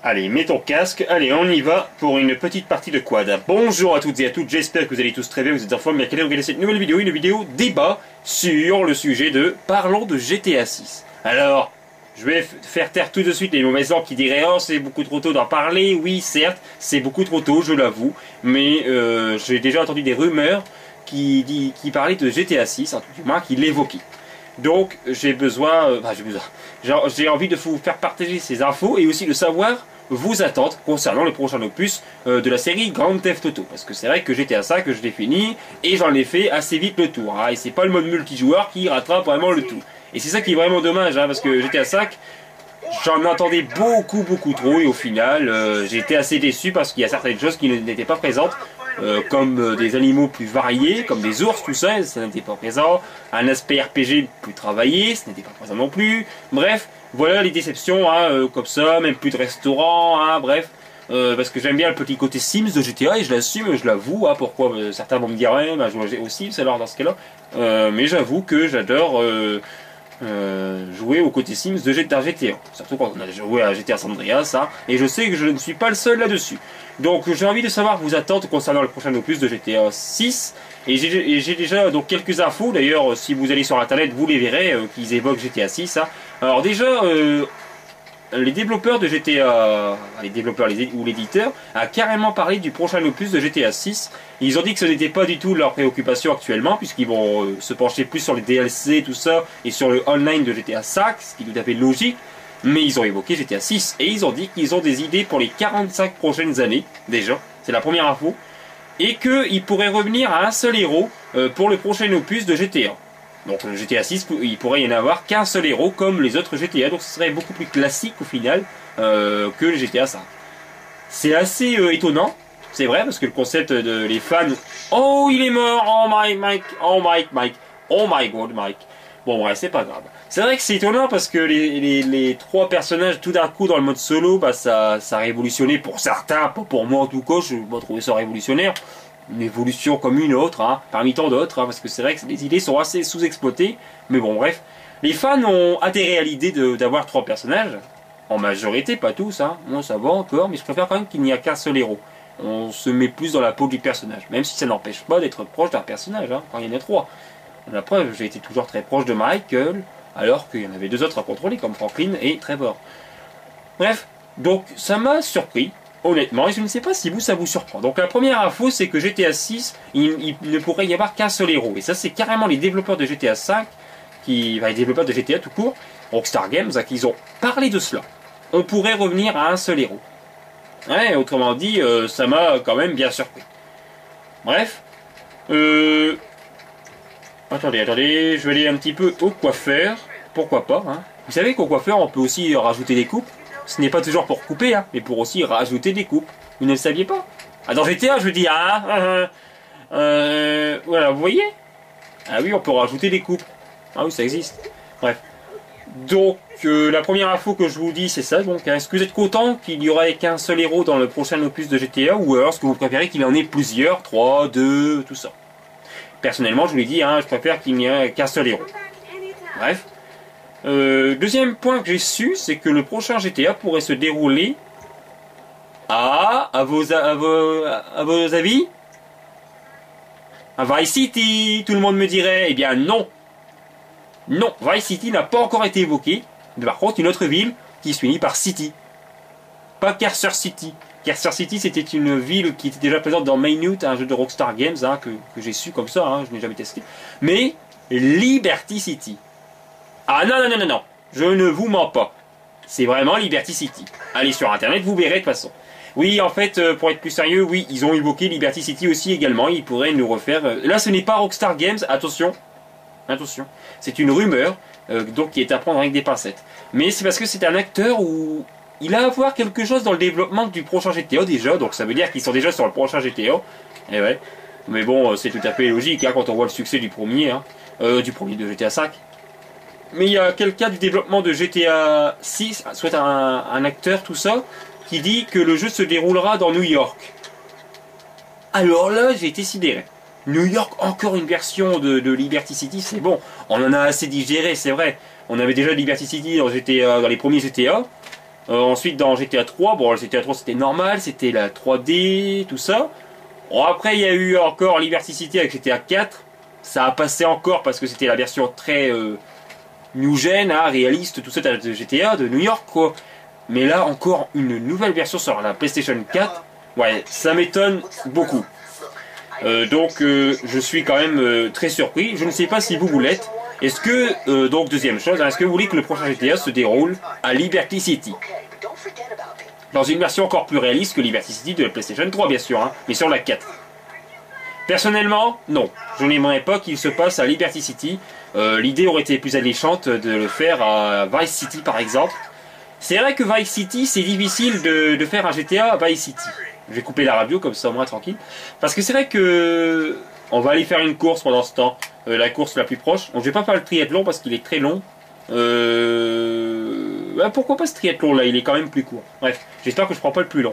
Allez, mets ton casque, allez, on y va pour une petite partie de quad. Bonjour à toutes et à toutes, j'espère que vous allez tous très bien, vous êtes en forme, mais quelle heure regarder cette nouvelle vidéo, une vidéo débat sur le sujet de parlons de GTA 6. Alors, je vais faire taire tout de suite les mauvaises langues qui diraient « Oh, c'est beaucoup trop tôt d'en parler ». Oui, certes, c'est beaucoup trop tôt, je l'avoue, mais j'ai déjà entendu des rumeurs qui parlaient de GTA 6, en tout cas, qui l'évoquaient. Donc, j'ai envie de vous faire partager ces infos et aussi de savoir vos attentes concernant le prochain opus de la série Grand Theft Auto. Parce que c'est vrai que GTA 5, je l'ai fini et j'en ai fait assez vite le tour. Hein, et c'est pas le mode multijoueur qui rattrape vraiment le tout. Et c'est ça qui est vraiment dommage, hein, parce que GTA 5, j'en attendais beaucoup trop et au final, j'ai été assez déçu parce qu'il y a certaines choses qui n'étaient pas présentes. Comme des animaux plus variés, comme des ours, tout ça, ça n'était pas présent. Un aspect RPG plus travaillé, ce n'était pas présent non plus. Bref, voilà les déceptions, hein, comme ça, même plus de restaurants, hein, bref. Parce que j'aime bien le petit côté Sims de GTA et je l'assume, je l'avoue. Hein, pourquoi certains vont me dire, ouais, bah, jouer aux Sims alors dans ce cas-là. Mais j'avoue que j'adore jouer au côté Sims de GTA. Surtout quand on a joué à GTA San Andreas, hein, et je sais que je ne suis pas le seul là-dessus. Donc j'ai envie de savoir vos attentes concernant le prochain opus de GTA 6. Et j'ai déjà donc quelques infos, d'ailleurs si vous allez sur internet vous les verrez, qu'ils évoquent GTA 6. Hein. Alors déjà, les développeurs de GTA, ou l'éditeur, a carrément parlé du prochain opus de GTA 6. Ils ont dit que ce n'était pas du tout leur préoccupation actuellement, puisqu'ils vont se pencher plus sur les DLC, tout ça, et sur le online de GTA 5, ce qui est tout à fait logique. Mais ils ont évoqué GTA 6, et ils ont dit qu'ils ont des idées pour les 45 prochaines années, déjà, c'est la première info, et qu'ils pourraient revenir à un seul héros pour le prochain opus de GTA. Donc le GTA 6, il pourrait y en avoir qu'un seul héros comme les autres GTA, donc ce serait beaucoup plus classique au final que le GTA 5. C'est assez étonnant, c'est vrai, parce que le concept de les fans... Oh, il est mort! Oh Mike! Oh Mike! Oh my god, Mike! Bon, ouais, c'est pas grave. C'est vrai que c'est étonnant parce que les trois personnages, tout d'un coup, dans le mode solo, bah, ça a révolutionné pour certains, pas pour moi en tout cas, je n'ai pas trouvé ça révolutionnaire. Une évolution comme une autre, hein, parmi tant d'autres, hein, parce que c'est vrai que les idées sont assez sous-exploitées. Mais bon, bref. Les fans ont adhéré à l'idée d'avoir trois personnages. En majorité, pas tous, hein. Moi, ça va encore, mais je préfère quand même qu'il n'y a qu'un seul héros. On se met plus dans la peau du personnage, même si ça n'empêche pas d'être proche d'un personnage, hein, quand il y en a trois. La preuve, j'ai été toujours très proche de Michael, alors qu'il y en avait deux autres à contrôler, comme Franklin et Trevor. Bref, donc ça m'a surpris, honnêtement, et je ne sais pas si ça vous surprend. Donc la première info, c'est que GTA 6, il ne pourrait y avoir qu'un seul héros. Et ça, c'est carrément les développeurs de GTA 5, les développeurs de GTA tout court, Rockstar Games, qui ont parlé de cela. On pourrait revenir à un seul héros. Ouais, autrement dit, ça m'a quand même bien surpris. Bref, Attendez, je vais aller un petit peu au coiffeur. Pourquoi pas, hein. Vous savez qu'au coiffeur, on peut aussi rajouter des coupes. Ce n'est pas toujours pour couper, hein, mais pour aussi rajouter des coupes. Vous ne le saviez pas? Ah, dans GTA, je veux dire, hein, voilà, vous voyez? Ah oui, on peut rajouter des coupes. Ah oui, ça existe. Bref. Donc, la première info que je vous dis, c'est ça. Donc, est-ce que vous êtes content qu'il n'y aurait qu'un seul héros dans le prochain opus de GTA? Ou alors, est-ce que vous préférez qu'il en ait plusieurs? 3, 2, tout ça. Personnellement, je vous l'ai dit, hein, je préfère qu'il n'y ait qu'un seul héros. Bref. Deuxième point que j'ai su, c'est que le prochain GTA pourrait se dérouler à vos avis, à Vice City, tout le monde me dirait. Eh bien non. Non, Vice City n'a pas encore été évoqué. Par contre, une autre ville qui se finit par City. Pas Carcer City. Carcer City, c'était une ville qui était déjà présente dans Minute, un jeu de Rockstar Games, hein, que j'ai su comme ça, hein, je n'ai jamais testé. Mais Liberty City. Ah non, je ne vous mens pas. C'est vraiment Liberty City. Allez sur internet, vous verrez de toute façon. Oui, en fait, pour être plus sérieux, oui, ils ont évoqué Liberty City aussi également. Ils pourraient nous refaire... Là, ce n'est pas Rockstar Games, attention. Attention. C'est une rumeur, donc qui est à prendre avec des pincettes. Mais c'est parce que c'est un acteur où... Il a à voir quelque chose dans le développement du prochain GTA déjà, donc ça veut dire qu'ils sont déjà sur le prochain GTA. Et ouais. Mais bon, c'est tout à fait logique hein, quand on voit le succès du premier, hein, du premier de GTA 5. Mais il y a quelqu'un du développement de GTA 6, soit un acteur, tout ça, qui dit que le jeu se déroulera dans New York. Alors là, j'ai été sidéré. New York, encore une version de Liberty City, c'est bon. On en a assez digéré, c'est vrai. On avait déjà Liberty City dans les premiers GTA. Ensuite dans GTA 3, bon GTA 3 c'était normal, c'était la 3D, tout ça. Bon, après il y a eu encore Liberty City avec GTA 4. Ça a passé encore parce que c'était la version très new gen, hein, réaliste, tout ça de GTA, de New York quoi. Mais là encore une nouvelle version sur la PlayStation 4. Ouais, ça m'étonne beaucoup. Donc je suis quand même très surpris. Je ne sais pas si vous l'êtes. Est-ce que, donc deuxième chose, hein, est-ce que vous voulez que le prochain GTA se déroule à Liberty City? Dans une version encore plus réaliste que Liberty City de la PlayStation 3 bien sûr, hein, mais sur la 4. Personnellement, non. Je n'aimerais pas qu'il se passe à Liberty City. L'idée aurait été plus alléchante de le faire à Vice City par exemple. C'est vrai que Vice City, c'est difficile de faire un GTA à Vice City. Je vais couper la radio comme ça au moins tranquille. Parce que c'est vrai que on va aller faire une course pendant ce temps. La course la plus proche. Bon, je vais pas faire le triathlon parce qu'il est très long. Pourquoi pas ce triathlon là? Il est quand même plus court. Bref, j'espère que je prends pas le plus long.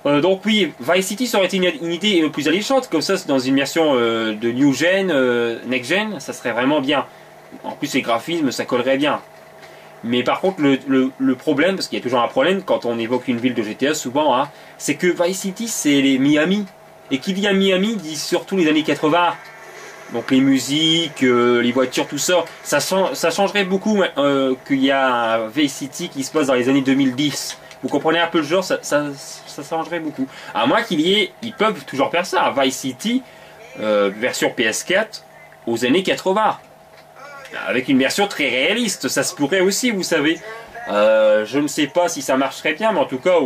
Donc oui, Vice City ça aurait été une idée plus alléchante. Comme ça, dans une version de New Gen, Next Gen, ça serait vraiment bien. En plus, les graphismes, ça collerait bien. Mais par contre, le problème, parce qu'il y a toujours un problème quand on évoque une ville de GTA, souvent, hein, c'est que Vice City, c'est les Miami. Et qui dit à Miami, dit surtout les années 80. Donc les musiques, les voitures, tout ça, ça changerait beaucoup qu'il y a un Vice City qui se passe dans les années 2010. Vous comprenez un peu le genre, ça changerait beaucoup. À moins qu'il y ait, ils peuvent toujours faire ça, un Vice City, version PS4, aux années 80. Avec une version très réaliste, ça se pourrait aussi, vous savez. Je ne sais pas si ça marcherait bien, mais en tout cas,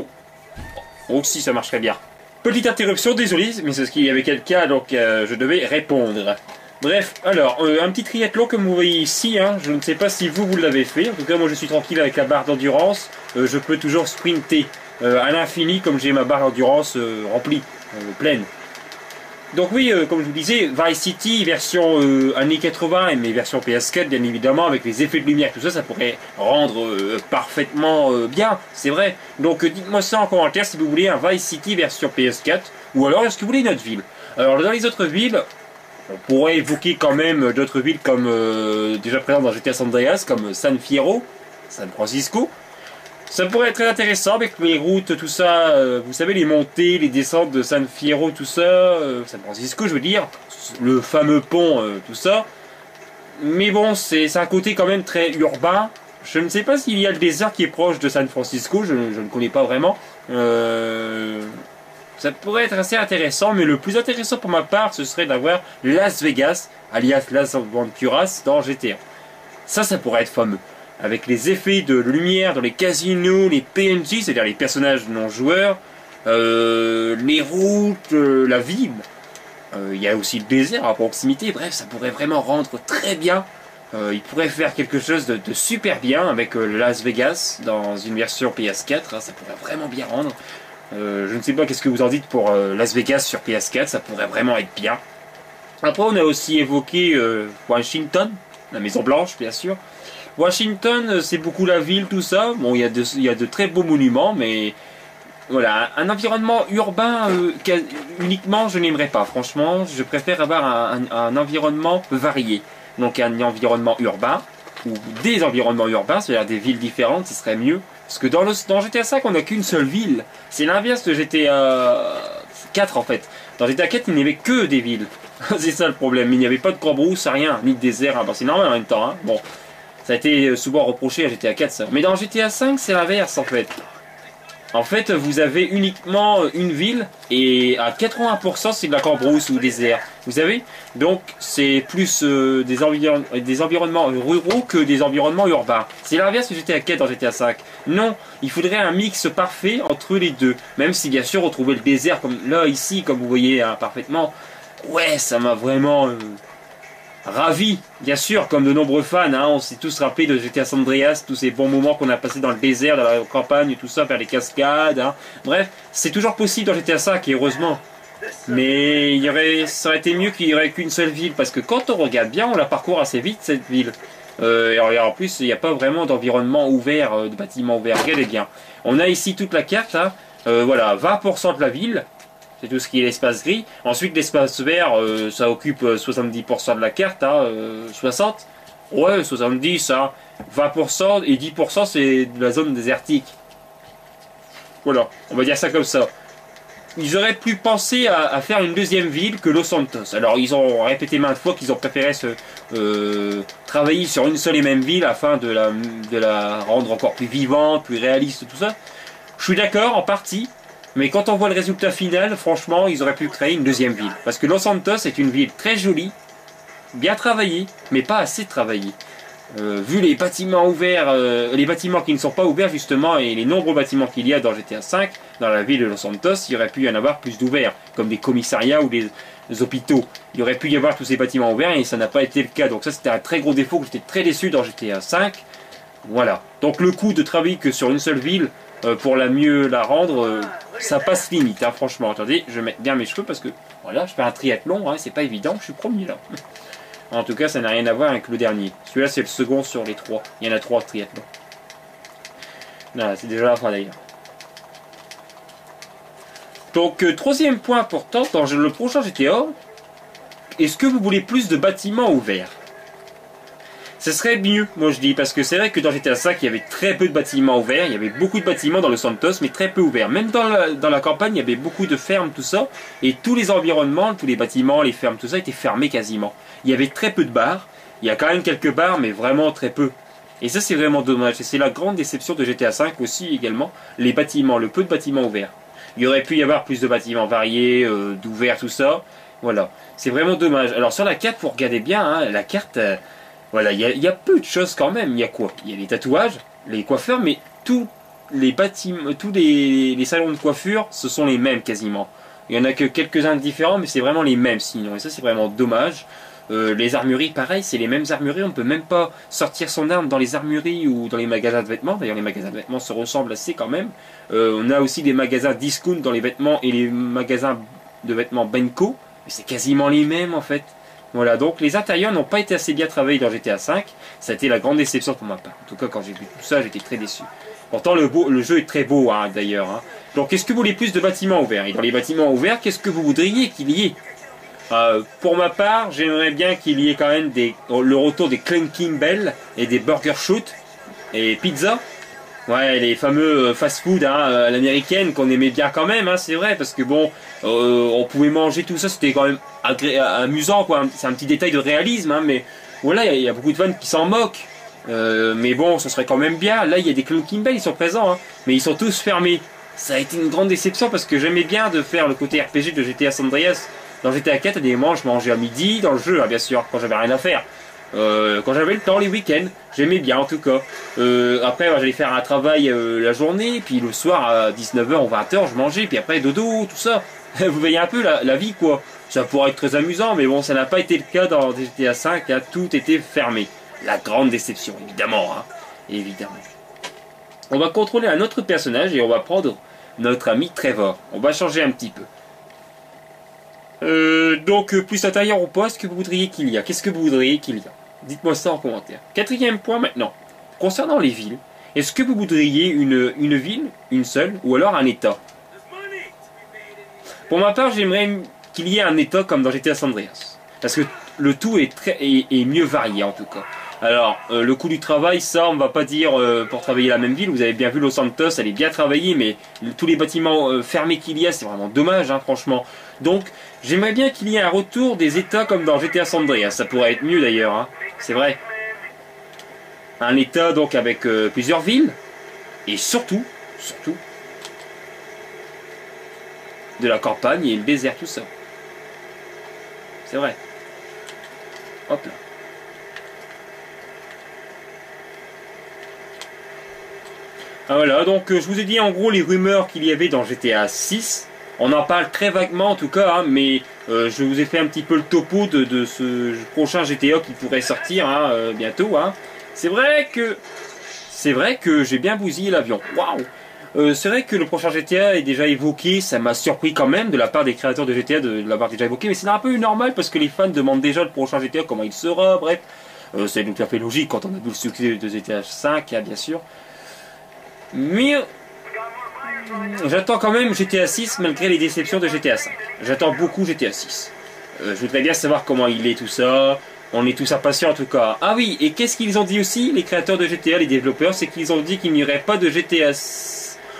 aussi ça marcherait bien. Petite interruption, désolé, mais c'est ce qu'il y avait quelqu'un, donc je devais répondre. Bref, alors, un petit triathlon comme vous voyez ici, hein, je ne sais pas si vous l'avez fait. En tout cas, moi je suis tranquille avec la barre d'endurance. Je peux toujours sprinter à l'infini comme j'ai ma barre d'endurance remplie, pleine. Donc oui, comme je vous disais, Vice City version années 80 et mes versions PS4 bien évidemment avec les effets de lumière, tout ça, ça pourrait rendre parfaitement bien, c'est vrai. Donc dites-moi ça en commentaire si vous voulez un Vice City version PS4 ou alors est-ce que vous voulez une autre ville. Alors dans les autres villes, on pourrait évoquer quand même d'autres villes comme déjà présentes dans GTA San Andreas comme San Fierro, San Francisco. Ça pourrait être très intéressant avec les routes, tout ça, vous savez, les montées, les descentes de San Fierro, tout ça, San Francisco, je veux dire, le fameux pont, tout ça. Mais bon, c'est un côté quand même très urbain. Je ne sais pas s'il y a le désert qui est proche de San Francisco, je ne connais pas vraiment. Ça pourrait être assez intéressant, mais le plus intéressant pour ma part, ce serait d'avoir Las Vegas, alias Las Venturas, dans GTA. Ça pourrait être fameux. Avec les effets de lumière dans les casinos, les PNJ, c'est-à-dire les personnages non joueurs, les routes, la ville. Il y a aussi le désert à proximité. Bref, ça pourrait vraiment rendre très bien. Il pourrait faire quelque chose de super bien avec Las Vegas dans une version PS4. Hein, ça pourrait vraiment bien rendre. Je ne sais pas qu'est-ce que vous en dites pour Las Vegas sur PS4. Ça pourrait vraiment être bien. Après, on a aussi évoqué Washington, la Maison Blanche, bien sûr. Washington, c'est beaucoup la ville, tout ça. Bon, il y a de très beaux monuments, mais voilà, un environnement urbain uniquement, je n'aimerais pas. Franchement, je préfère avoir un environnement varié. Donc un environnement urbain, ou des environnements urbains, c'est-à-dire des villes différentes, ce serait mieux. Parce que dans GTA 5, on n'a qu'une seule ville. C'est l'inverse de GTA 4 en fait. Dans GTA 4, il n'y avait que des villes. C'est ça le problème. Il n'y avait pas de cambrousse, rien, ni de désert. Bon, c'est normal en même temps, hein. Bon. Ça a été souvent reproché à GTA 4 ça. Mais dans GTA 5 c'est l'inverse en fait. En fait vous avez uniquement une ville et à 80% c'est de la cambrousse ou désert. Vous savez. Donc c'est plus des environnements ruraux que des environnements urbains. C'est l'inverse de GTA 4 dans GTA 5. Non, il faudrait un mix parfait entre les deux. Même si bien sûr on trouvait le désert comme là ici comme vous voyez hein, parfaitement. Ouais ça m'a vraiment... ravi, bien sûr, comme de nombreux fans, hein, on s'est tous rappelé de GTA San Andreas, tous ces bons moments qu'on a passés dans le désert, dans la campagne, tout ça, vers les cascades. Hein. Bref, c'est toujours possible dans GTA 5, et heureusement. Mais ça aurait été mieux qu'il n'y aurait qu'une seule ville, parce que quand on regarde bien, on la parcourt assez vite, cette ville. Et en plus, il n'y a pas vraiment d'environnement ouvert, de bâtiments ouverts. Regardez bien. On a ici toute la carte, hein. Voilà, 20% de la ville. C'est tout ce qui est l'espace gris. Ensuite, l'espace vert, ça occupe 70% de la carte. Hein, 60. Ouais, 70, hein. 20% et 10% c'est de la zone désertique. Voilà, on va dire ça comme ça. Ils auraient pu penser à faire une deuxième ville que Los Santos. Alors ils ont répété maintes fois qu'ils ont préféré travailler sur une seule et même ville afin de la rendre encore plus vivante, plus réaliste, tout ça. Je suis d'accord en partie, mais quand on voit le résultat final, franchement, ils auraient pu créer une deuxième ville. Parce que Los Santos est une ville très jolie, bien travaillée, mais pas assez travaillée. Vu les bâtiments ouverts, les bâtiments qui ne sont pas ouverts justement, et les nombreux bâtiments qu'il y a dans GTA V, dans la ville de Los Santos, il aurait pu y en avoir plus d'ouverts, comme des commissariats ou des hôpitaux. Il aurait pu y avoir tous ces bâtiments ouverts et ça n'a pas été le cas. Donc ça c'était un très gros défaut que j'étais très déçu dans GTA V. Voilà. Donc le coup de travailler que sur une seule ville pour mieux la rendre, ça passe limite, hein, franchement. Attendez, je mets bien mes cheveux parce que voilà, je fais un triathlon, hein, c'est pas évident, je suis premier là. En tout cas, ça n'a rien à voir avec le dernier. Celui-là, c'est le second sur les 3. Il y en a 3 triathlons. Non, c'est déjà la fin d'ailleurs. Donc, troisième point important, dans le prochain GTA, est-ce que vous voulez plus de bâtiments ouverts? Ce serait mieux, moi je dis, parce que c'est vrai que dans GTA V, il y avait très peu de bâtiments ouverts. Il y avait beaucoup de bâtiments dans le Santos, mais très peu ouverts. Même dans la campagne, il y avait beaucoup de fermes, tout ça. Et tous les environnements, tous les bâtiments, les fermes, tout ça, étaient fermés quasiment. Il y avait très peu de bars. Il y a quand même quelques bars, mais vraiment très peu. Et ça, c'est vraiment dommage. Et c'est la grande déception de GTA V aussi, également. Les bâtiments, le peu de bâtiments ouverts. Il y aurait pu y avoir plus de bâtiments variés, d'ouverts, tout ça. Voilà. C'est vraiment dommage. Alors, sur la carte, vous regardez bien, hein, la carte... voilà, il y a peu de choses quand même. Il y a quoi? Il y a les tatouages, les coiffeurs, mais tous les bâtiments, tous les salons de coiffure, ce sont les mêmes quasiment. Il y en a que quelques-uns différents, mais c'est vraiment les mêmes sinon. Et ça, c'est vraiment dommage. Les armureries, pareil, c'est les mêmes armureries. On ne peut même pas sortir son arme dans les armureries ou dans les magasins de vêtements. D'ailleurs, les magasins de vêtements se ressemblent assez quand même. On a aussi des magasins discount dans les vêtements et les magasins de vêtements Benko. Mais c'est quasiment les mêmes en fait. Voilà, donc les intérieurs n'ont pas été assez bien travaillés dans GTA V. Ça a été la grande déception pour ma part. En tout cas, quand j'ai vu tout ça, j'étais très déçu. Pourtant, le jeu est très beau, hein, d'ailleurs. Hein. Donc, est-ce que vous voulez plus de bâtiments ouverts? Et dans les bâtiments ouverts, qu'est-ce que vous voudriez qu'il y ait? Pour ma part, j'aimerais bien qu'il y ait quand même le retour des Clanking Bell et des Burger Shoot et Pizza. Ouais, les fameux fast-food hein, à l'américaine qu'on aimait bien quand même, hein, c'est vrai, parce que bon, on pouvait manger tout ça, c'était quand même amusant, quoi. C'est un petit détail de réalisme, hein, mais voilà, il y a beaucoup de fans qui s'en moquent. Mais bon, ce serait quand même bien. Là, il y a des Clanking Bell, ils sont présents, hein, mais ils sont tous fermés. Ça a été une grande déception parce que j'aimais bien de faire le côté RPG de GTA San Andreas. Dans GTA 4, des moments, je mangeais à midi dans le jeu, hein, bien sûr, quand j'avais rien à faire. Quand j'avais le temps, les week-ends, j'aimais bien en tout cas. Après, j'allais faire un travail la journée, puis le soir à 19h ou 20h, je mangeais, puis après dodo, tout ça. Vous voyez un peu la vie, quoi. Ça pourrait être très amusant, mais bon, ça n'a pas été le cas dans GTA 5, hein, tout était fermé. La grande déception, évidemment, hein, évidemment. On va contrôler un autre personnage et on va prendre notre ami Trevor. On va changer un petit peu. Donc, plus intérieur ou pas, est-ce que vous voudriez qu'il y a? Qu'est-ce que vous voudriez qu'il y a? Dites-moi ça en commentaire. Quatrième point maintenant. Concernant les villes, est-ce que vous voudriez une ville, une seule, ou alors un état? Pour ma part, j'aimerais qu'il y ait un état comme dans GTA San Andreas. Parce que le tout est mieux varié en tout cas. Alors, le coût du travail, ça, on va pas dire pour travailler la même ville. Vous avez bien vu Los Santos, elle est bien travaillée, mais tous les bâtiments fermés qu'il y a, c'est vraiment dommage, hein, franchement. Donc, j'aimerais bien qu'il y ait un retour des états comme dans GTA San Andreas. Ça pourrait être mieux d'ailleurs, hein. C'est vrai. Un état donc avec plusieurs villes, et surtout, de la campagne et le désert, tout ça. C'est vrai. Hop là. Ah voilà, donc je vous ai dit en gros les rumeurs qu'il y avait dans GTA 6. On en parle très vaguement en tout cas, hein, mais je vous ai fait un petit peu le topo de ce prochain GTA qui pourrait sortir hein, bientôt. Hein. C'est vrai que j'ai bien bousillé l'avion. Waouh! C'est vrai que le prochain GTA est déjà évoqué, ça m'a surpris quand même de la part des créateurs de GTA de l'avoir déjà évoqué, mais c'est un peu normal parce que les fans demandent déjà le prochain GTA, comment il sera, bref. C'est tout à fait logique quand on a vu le succès de GTA 5, hein, bien sûr. Mais j'attends quand même GTA 6 malgré les déceptions de GTA 5. J'attends beaucoup GTA 6. Je voudrais bien savoir comment il est tout ça. On est tous impatients en tout cas. Ah oui, et qu'est-ce qu'ils ont dit aussi, les créateurs de GTA, les développeurs, c'est qu'ils ont dit qu'il n'y aurait pas de GTA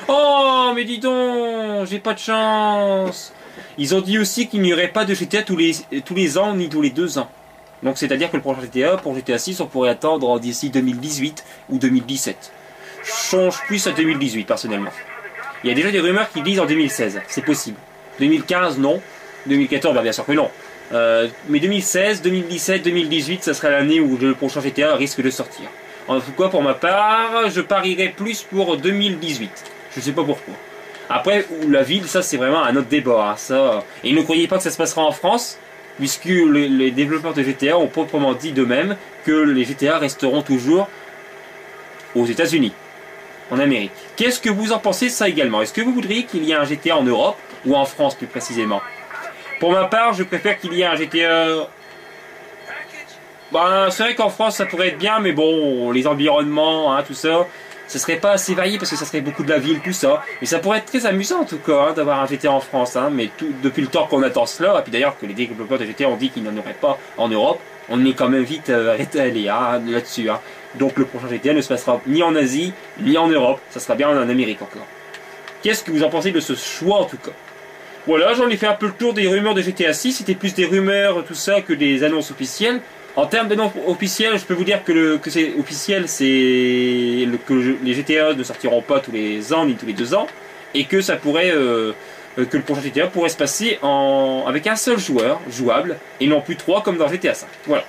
Oh, mais dis donc, j'ai pas de chance. Ils ont dit aussi qu'il n'y aurait pas de GTA tous les ans ni tous les 2 ans. Donc c'est-à-dire que le prochain GTA, pour GTA 6, on pourrait attendre d'ici 2018 ou 2017. Je change plus à 2018 personnellement. Il y a déjà des rumeurs qui disent en 2016, c'est possible. 2015, non. 2014, bah bien sûr que non. Mais 2016, 2017, 2018, ça sera l'année où le prochain GTA risque de sortir. En tout cas, pour ma part, je parierais plus pour 2018. Je sais pas pourquoi. Après, la ville, ça c'est vraiment un autre débat. Hein, ça. Et ne croyez pas que ça se passera en France, puisque les développeurs de GTA ont proprement dit d'eux-mêmes que les GTA resteront toujours aux États-Unis, en Amérique. Qu'est-ce que vous en pensez de ça également? Est-ce que vous voudriez qu'il y ait un GTA en Europe, ou en France plus précisément? Pour ma part, je préfère qu'il y ait un GTA... Bah, c'est vrai qu'en France ça pourrait être bien, mais bon, les environnements, hein, tout ça, ça serait pas assez varié parce que ça serait beaucoup de la ville, tout ça. Mais ça pourrait être très amusant en tout cas, hein, d'avoir un GTA en France, hein, mais depuis le temps qu'on attend cela, et puis d'ailleurs que les développeurs de GTA ont dit qu'ils n'en auraient pas en Europe, on est quand même vite allé hein, là-dessus. Hein. Donc le prochain GTA ne se passera ni en Asie, ni en Europe, ça sera bien en Amérique encore. Qu'est-ce que vous en pensez de ce choix en tout cas? Voilà, j'en ai fait un peu le tour des rumeurs de GTA 6, c'était plus des rumeurs, tout ça, que des annonces officielles. En termes d'annonces officielles, je peux vous dire que c'est officiel, c'est que les GTA ne sortiront pas tous les ans ni tous les 2 ans, et que ça pourrait, que le prochain GTA pourrait se passer avec un seul joueur jouable, et non plus 3 comme dans GTA 5. Voilà.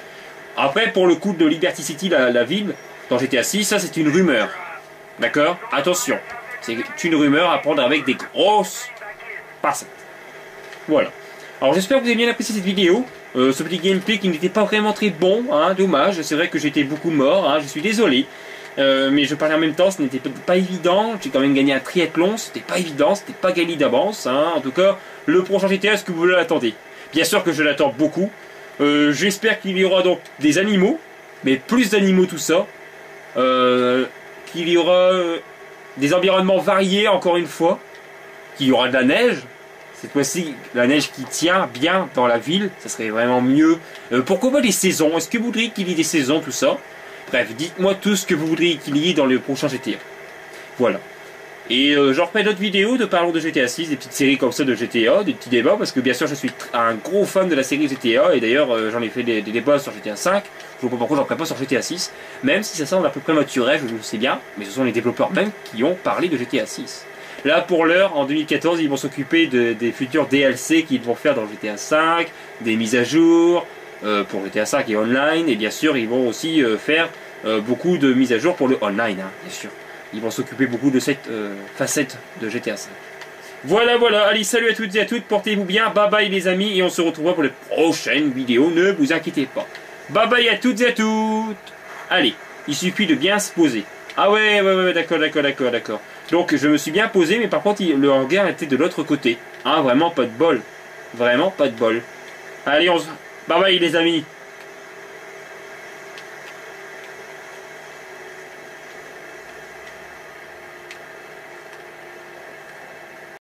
Après, pour le coup de Liberty City, la ville, dans GTA 6, ça c'est une rumeur. D'accord? Attention, c'est une rumeur à prendre avec des grosses pincettes. Voilà. Alors j'espère que vous avez bien apprécié cette vidéo. Ce petit gameplay qui n'était pas vraiment très bon, hein, dommage. C'est vrai que j'étais beaucoup mort, hein, je suis désolé. Mais je parlais en même temps, ce n'était pas évident. J'ai quand même gagné un triathlon, c'était pas évident, c'était pas gagné d'avance. Hein. En tout cas, le prochain GTA, est-ce que vous l'attendez? Bien sûr que je l'attends beaucoup. J'espère qu'il y aura donc des animaux, mais plus d'animaux tout ça. Qu'il y aura des environnements variés encore une fois. Qu'il y aura de la neige. Cette fois-ci, la neige qui tient bien dans la ville, ça serait vraiment mieux. Pourquoi pas des saisons? Est-ce que vous voudriez qu'il y ait des saisons, tout ça? Bref, dites-moi tout ce que vous voudriez qu'il y ait dans le prochain GTA. Voilà. Et j'en referai d'autres vidéos de parlons de GTA 6, des petites séries comme ça de GTA, des petits débats, parce que bien sûr je suis un gros fan de la série GTA, et d'ailleurs j'en ai fait des débats sur GTA 5, je ne vois pas pourquoi j'en ferai pas sur GTA 6, même si ça semble à peu près maturé, je le sais bien, mais ce sont les développeurs même qui ont parlé de GTA 6. Là, pour l'heure, en 2014, ils vont s'occuper des futurs DLC qu'ils vont faire dans GTA 5, des mises à jour pour GTA 5 et online, et bien sûr, ils vont aussi faire beaucoup de mises à jour pour le online, hein, bien sûr. Ils vont s'occuper beaucoup de cette facette de GTA 5. Voilà, voilà, allez, salut à toutes et à toutes, portez-vous bien, bye bye les amis, et on se retrouvera pour les prochaines vidéos, ne vous inquiétez pas. Bye bye à toutes et à toutes. Allez, il suffit de bien se poser. Ah ouais, d'accord. Donc je me suis bien posé, mais par contre le hangar était de l'autre côté. Hein, vraiment pas de bol. Vraiment pas de bol. Allez, bye bye les amis.